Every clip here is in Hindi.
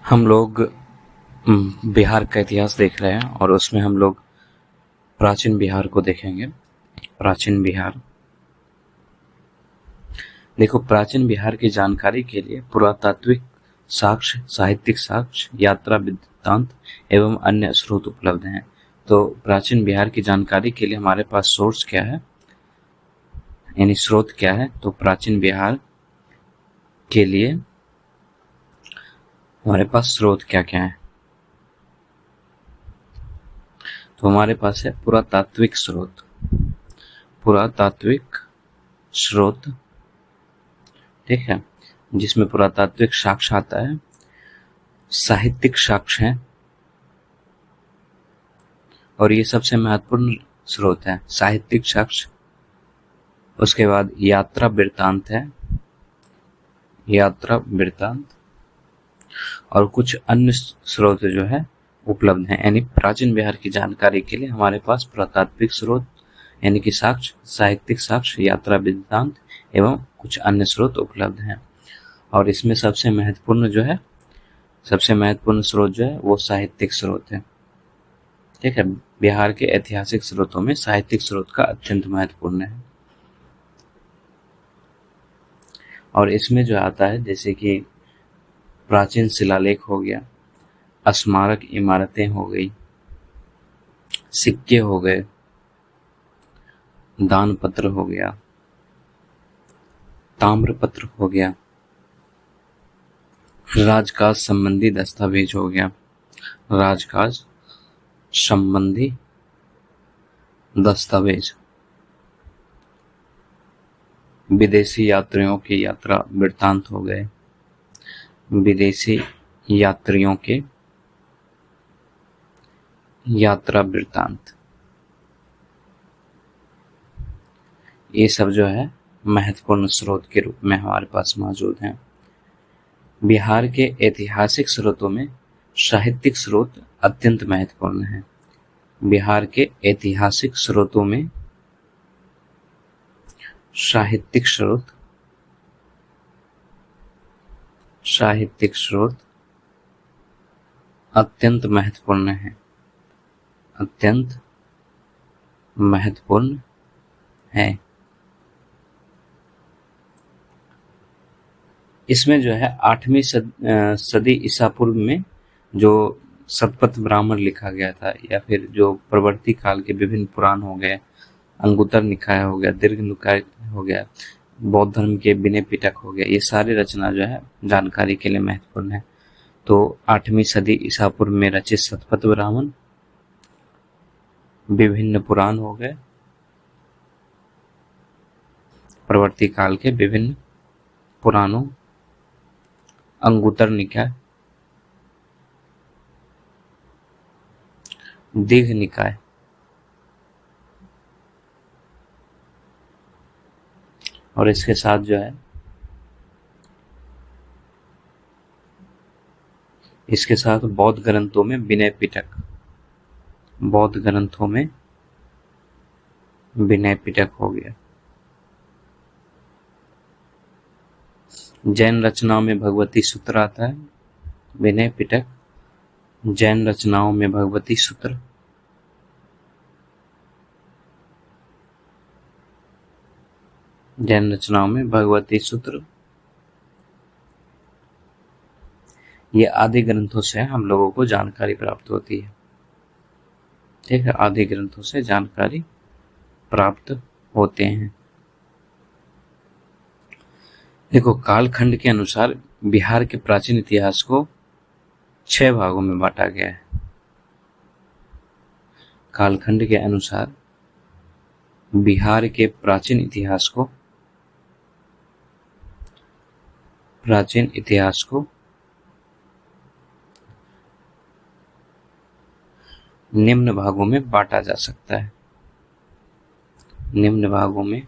हम लोग बिहार का इतिहास देख रहे हैं और उसमें हम लोग प्राचीन बिहार को देखेंगे। प्राचीन बिहार, देखो, प्राचीन बिहार की जानकारी के लिए पुरातात्विक साक्ष्य, साहित्यिक साक्ष्य, यात्रा वृत्तांत एवं अन्य स्रोत उपलब्ध हैं। तो प्राचीन बिहार की जानकारी के लिए हमारे पास सोर्स क्या है, यानी स्रोत क्या है? तो प्राचीन बिहार के लिए हमारे पास स्रोत क्या क्या है? तो हमारे पास है पुरातात्विक स्रोत। पुरातात्विक स्रोत, ठीक है, जिसमें पुरातात्विक साक्ष्य आता है, साहित्यिक साक्ष्य है, और ये सबसे महत्वपूर्ण स्रोत है, साहित्यिक साक्ष्य। उसके बाद यात्रा वृत्तांत है, यात्रा वृत्तांत, और कुछ अन्य स्रोत जो है उपलब्ध हैं। यानी प्राचीन बिहार की जानकारी के लिए हमारे पास पुरातात्विक स्रोत यानी कि साक्ष्य, साहित्यिक साक्ष्य, यात्रा वृत्तांत एवं कुछ अन्य स्रोत उपलब्ध हैं। और इसमें सबसे महत्वपूर्ण स्रोत जो है वो साहित्यिक स्रोत है। ठीक है, बिहार के ऐतिहासिक स्रोतों में साहित्यिक स्रोत का अत्यंत महत्वपूर्ण है। और इसमें जो आता है, जैसे कि प्राचीन शिलालेख हो गया, स्मारक इमारतें हो गई, सिक्के हो गए, दान पत्र हो गया, ताम्र पत्र हो गया, राजकाज संबंधी दस्तावेज हो गया, राजकाज संबंधी दस्तावेज, विदेशी यात्रियों की यात्रा वृत्तांत हो गए, विदेशी यात्रियों के यात्रा वृत्तांत, ये सब जो है महत्वपूर्ण स्रोत के रूप में हमारे पास मौजूद हैं। बिहार के ऐतिहासिक स्रोतों में साहित्यिक स्रोत अत्यंत महत्वपूर्ण है। बिहार के ऐतिहासिक स्रोतों में साहित्यिक स्रोत अत्यंत महत्वपूर्ण है, अत्यंत महत्वपूर्ण है। इसमें जो है 8वीं सदी ईसा पूर्व में जो शतपथ ब्राह्मण लिखा गया था, या फिर जो प्रवर्ती काल के विभिन्न पुराण हो गए, अंगुत्तर निकाय हो गया, दीर्घ निकाय हो गया, बौद्ध धर्म के विनय पिटक हो गया, ये सारी रचना जो है जानकारी के लिए महत्वपूर्ण है। तो 8वीं सदी ईसा पूर्व में रचित शतपथ ब्राह्मण, विभिन्न पुराण हो गए, प्रवर्ती काल के विभिन्न पुराणों, अंगुत्तर निकाय, दीर्घ निकाय, और इसके साथ जो है इसके साथ बौद्ध ग्रंथों में विनय पिटक, बौद्ध ग्रंथों में विनय पिटक हो गया। जैन रचनाओं में भगवती सूत्र आता है, विनय पिटक, जैन रचनाओं में भगवती सूत्र, जैन रचनाओं में भगवती सूत्र, ये आदि ग्रंथों से हम लोगों को जानकारी प्राप्त होती है। ठीक है, आदि ग्रंथों से जानकारी प्राप्त होते हैं। देखो, कालखंड के अनुसार बिहार के प्राचीन इतिहास को 6 भागों में बांटा गया है। कालखंड के अनुसार बिहार के प्राचीन इतिहास को निम्न भागों में बांटा जा सकता है, निम्न भागों में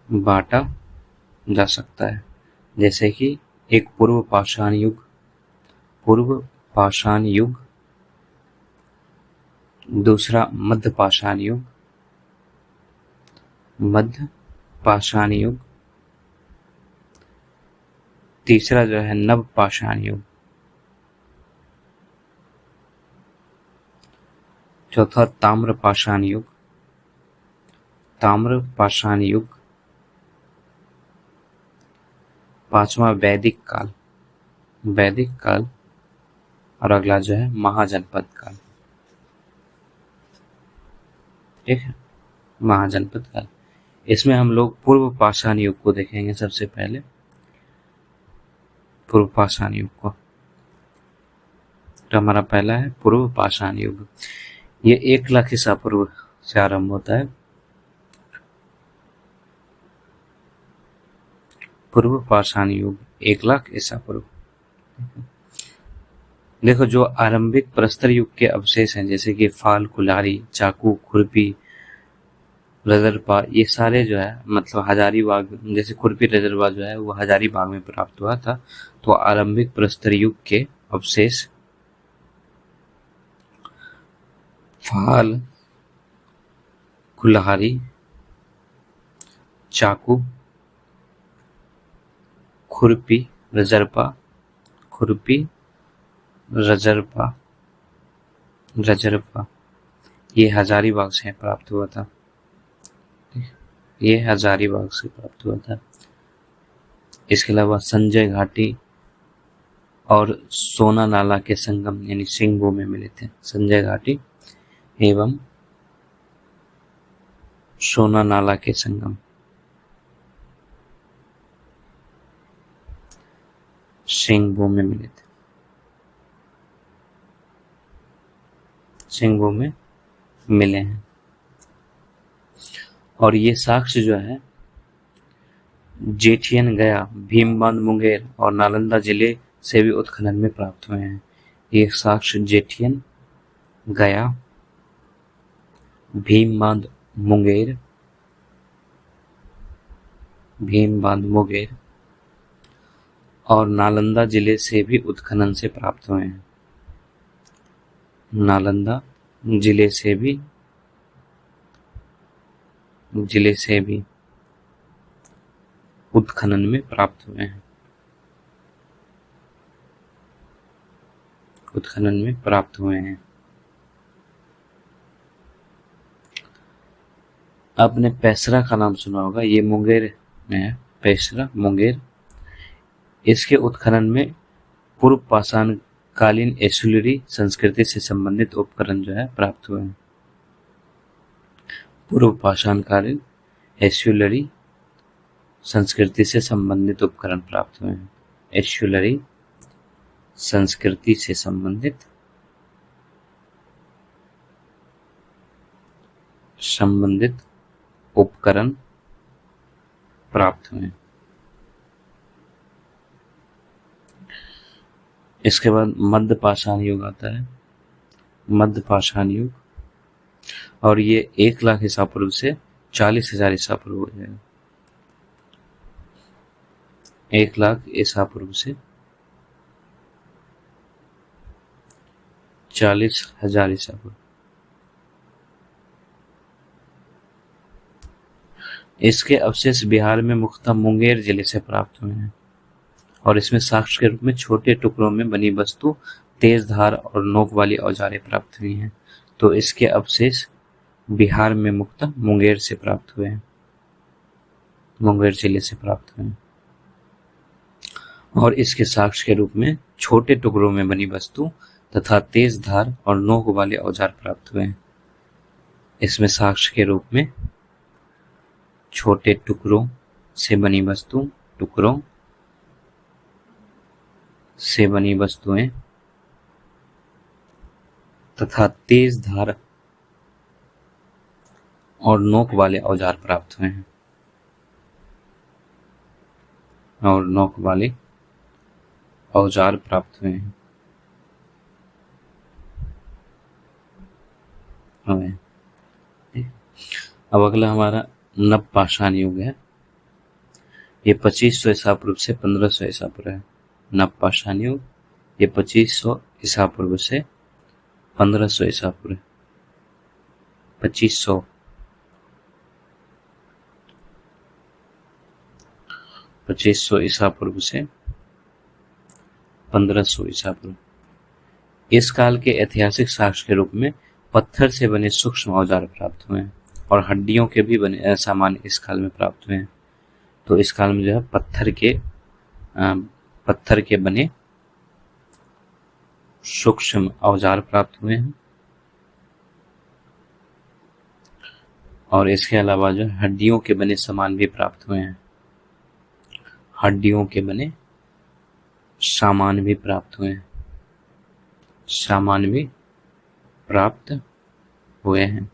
बांटा जा सकता है। जैसे कि एक पूर्व पाषाण युग, दूसरा मध्य पाषाण युग, तीसरा जो है नव पाषाण युग, चौथा ताम्र पाषाण युग, ताम्र पाषाण युग। पांचवा वैदिक काल, वैदिक काल। और अगला जो है महाजनपद काल। ठीक है, महाजनपद काल। इसमें हम लोग पूर्व पाषाण युग को देखेंगे सबसे पहले, पूर्व पाषाण युग को। तो हमारा पहला है पूर्व पाषाण युग। ये 1,00,000 ईसा पूर्व से आरंभ होता है। पूर्व पाषाण युग 1,00,000 ईसा पूर्व। देखो, जो आरंभिक प्रस्तर युग के अवशेष हैं, जैसे कि फाल, कुल्हाड़ी, चाकू, खुरपी, रजरपा, ये सारे जो है मतलब हजारीबाग, जैसे खुरपी रजरपा जो है वो हजारीबाग में प्राप्त हुआ था। तो आरंभिक प्रस्तर युग के अवशेष फाल, कुल्हाड़ी, चाकू, खुरपी, रजरपा, खुरपी, रजरपा, रजरपा, ये हजारीबाग से प्राप्त हुआ था। ये हजारीबाग से प्राप्त हुआ था। इसके अलावा संजय घाटी और सोना नाला के संगम यानी सिंगबो में मिले थे। संजय घाटी एवं सोना नाला के संगम, सिंगबो में मिले थे। सिंगबो में मिले हैं। और ये साक्ष्य जो है जेठियन, गया, भीमबांध, मुंगेर और नालंदा जिले से भी उत्खनन में प्राप्त हुए हैं। ये साक्ष्य जेठियन, गया, भीमबांध, मुंगेर, भीमबांध, मुंगेर और नालंदा जिले से भी उत्खनन से प्राप्त हुए हैं। नालंदा जिले से भी उत्खनन में प्राप्त हुए हैं। उत्खनन में प्राप्त हुए हैं। आपने पैसरा का नाम सुना होगा, ये मुंगेर में है। पैसरा, मुंगेर। इसके उत्खनन में पूर्व पाषाण कालीन एस्युलरी संस्कृति से संबंधित उपकरण जो है प्राप्त हुए हैं। पूर्व पाषाण कालीन एस्युलरी संस्कृति से संबंधित उपकरण प्राप्त हुए हैं। एस्युलरी संस्कृति से संबंधित उपकरण प्राप्त हुए। इसके बाद मध्य पाषाण युग आता है। मध्य पाषाण युग, और ये 1,00,000 ईसा पूर्व से 40,000 ईसा पूर्व हो जाएगा। 1,00,000 ईसा पूर्व से 40,000 ईसा पूर्व। इसके अवशेष बिहार में मुख्यतः मुंगेर जिले से प्राप्त हुए हैं और इसमें साक्ष्य के रूप में छोटे टुकड़ों में बनी वस्तु, तेज धार और नोक वाली औजारें प्राप्त हुई हैं। तो इसके अवशेष बिहार में मुख्यतः मुंगेर से प्राप्त हुए हैं, मुंगेर जिले से प्राप्त हुए हैं। और इसके साक्ष्य के रूप में छोटे टुकड़ों में बनी वस्तु तथा तेज धार और नोक वाले औजार प्राप्त हुए हैं। इसमें साक्ष्य के रूप में छोटे टुकड़ों से बनी वस्तु, टुकड़ों से बनी वस्तुएं तथा तेज धार और नोक वाले औजार प्राप्त हुए हैं। और नोक वाले औजार प्राप्त हुए हैं। अब अगला हमारा नव पाषाण युग है। ये 2500 ईसा पूर्व से 1500 ईसा पूर्व है। नव पाषाण युग ये 2500 ईसा पूर्व से 1500 ईसा पूर्व। 2500 ईसा पूर्व से 1500 ईसा पूर्व। इस काल के ऐतिहासिक साक्ष्य के रूप में पत्थर से बने सूक्ष्म औजार प्राप्त हुए हैं और हड्डियों के भी बने सामान इस काल में प्राप्त हुए हैं। तो इस काल में जो है पत्थर के बने सूक्ष्म औजार प्राप्त हुए हैं और इसके अलावा जो हड्डियों के बने सामान भी प्राप्त हुए हैं। हड्डियों के बने सामान भी प्राप्त हुए हैं। सामान भी प्राप्त हुए हैं।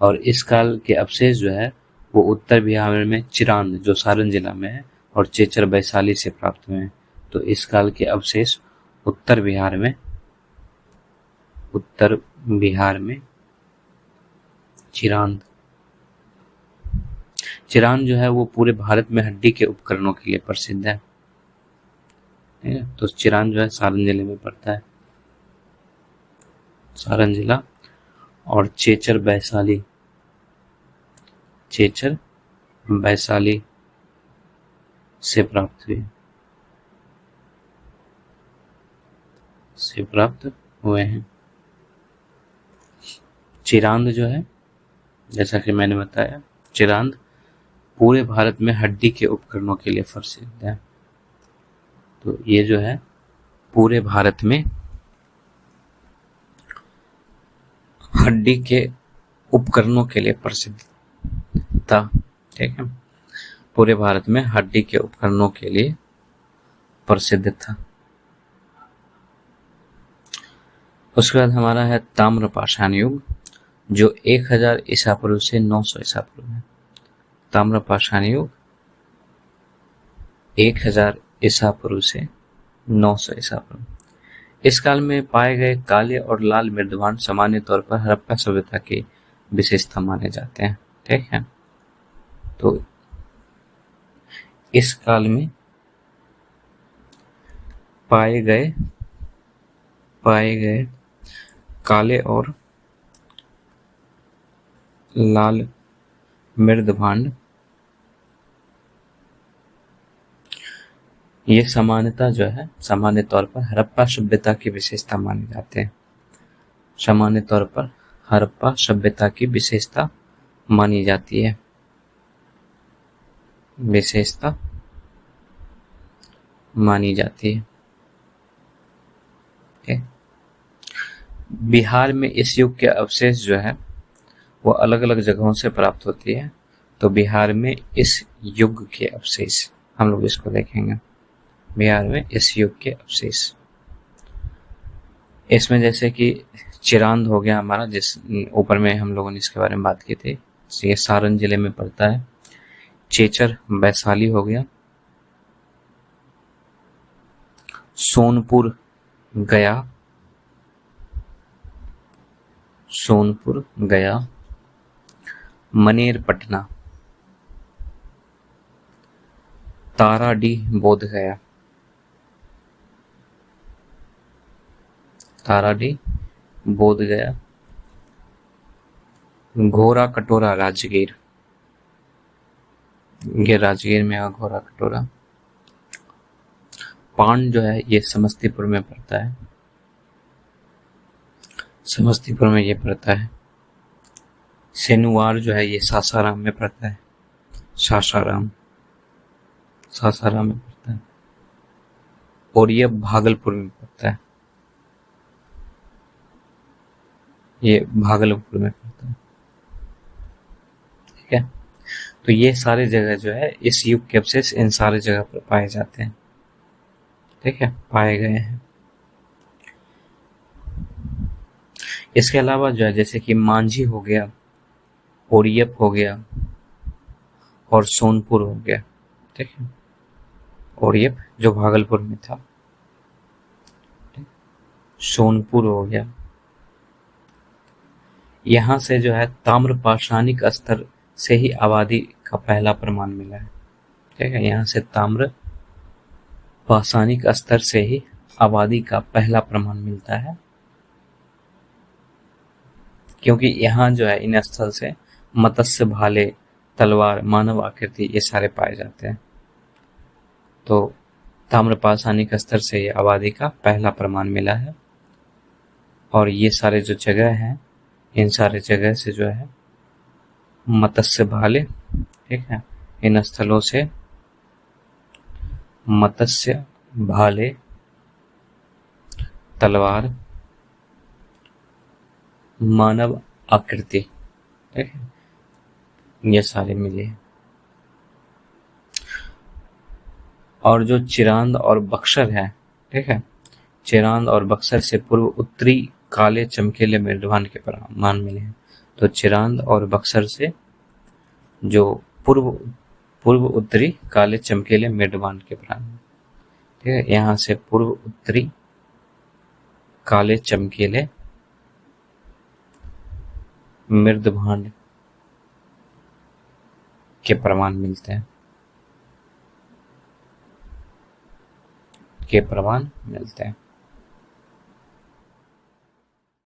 और इस काल के अवशेष जो है वो उत्तर बिहार में चिरांद जो सारण जिला में है और चेचर वैशाली से प्राप्त हुए हैं। तो इस काल के अवशेष उत्तर बिहार में चिरांद जो है वो पूरे भारत में हड्डी के उपकरणों के लिए प्रसिद्ध है। ठीक है, तो चिरांद जो है सारण जिले में पड़ता है, सारण जिला। और चेचर वैशाली से प्राप्त हुए हैं। चिरांद जो है, जैसा कि मैंने बताया, चिरांद पूरे भारत में हड्डी के उपकरणों के लिए प्रसिद्ध है। तो ये जो है पूरे भारत में हड्डी के उपकरणों के लिए प्रसिद्ध था। ठीक है, पूरे भारत में हड्डी के उपकरणों के लिए प्रसिद्ध था। उसके बाद हमारा है ताम्रपाषाण युग, जो 1000 ईसा पूर्व से 900 ईसा पूर्व है। ताम्रपाषाण युग 1000 ईसा पूर्व से 900 ईसा पूर्व। इस काल में पाए गए काले और लाल मृदभांड सामान्य तौर पर हड़प्पा सभ्यता की विशेषता माने जाते हैं। ठीक है, तो इस काल में पाए गए काले और लाल मृदभांड ये सामान्यता जो है सामान्य तौर पर हड़प्पा सभ्यता की विशेषता माने जाते हैं। सामान्य तौर पर हड़प्पा सभ्यता की विशेषता मानी जाती है। विशेषता मानी जाती है। बिहार में इस युग के अवशेष जो है वो अलग अलग जगहों से प्राप्त होती है। तो बिहार में इस युग के अवशेष हम लोग इसको देखेंगे। बिहार में इस युग के अवशेष, इसमें जैसे कि चिरांद हो गया हमारा, जिस ऊपर में हम लोगों ने इसके बारे में बात की थी, ये सारण जिले में पड़ता है। चेचर वैशाली हो गया। सोनपुर गया। मनेर पटना। ताराडीह बोधगया। घोरा कटोरा राजगीर, ये राजगीर में है घोरा कटोरा। पान जो है ये समस्तीपुर में पड़ता है। समस्तीपुर में ये पड़ता है। सेनुवार जो है ये सासाराम में पड़ता है। सासाराम में पड़ता है। और ये भागलपुर में पड़ता है। ये भागलपुर में पड़ता है। ठीक है, तो ये सारे जगह जो है इस युग के अवशेष इन सारे जगह पर पाए जाते हैं। ठीक है, पाए गए हैं। इसके अलावा जो है जैसे कि मांझी हो गया, ओरियप हो गया और सोनपुर हो गया। ठीक है, ओरियप जो भागलपुर में था, सोनपुर हो गया। यहाँ से जो है ताम्रपाषाणिक स्तर से ही आबादी का पहला प्रमाण मिला है। ठीक है, यहाँ से ताम्रपाषाणिक स्तर से ही आबादी का पहला प्रमाण मिलता है, क्योंकि यहाँ जो है इन स्थल से मत्स्य, भाले, तलवार, मानव आकृति ये सारे पाए जाते हैं। तो ताम्रपाषाणिक स्तर से ये आबादी का पहला प्रमाण मिला है। और ये सारे जो जगह हैं इन सारे जगह से जो है मत्स्य भाले, ठीक है, इन स्थलों से मत्स्य भाले, तलवार, मानव आकृति, ठीक है, ये सारे मिले हैं। और जो चिरांद और बक्सर है, ठीक है, चिरांद और बक्सर से पूर्व उत्तरी काले चमकीले मेरुदंड के प्रमाण मिले हैं। तो चिरांद और बक्सर से जो पूर्व उत्तरी काले चमकीले मेरुदंड के प्रमाण, ठीक है, यहाँ से पूर्व उत्तरी काले चमकीले मेरुदंड के प्रमाण मिलते हैं, के प्रमाण मिलते हैं।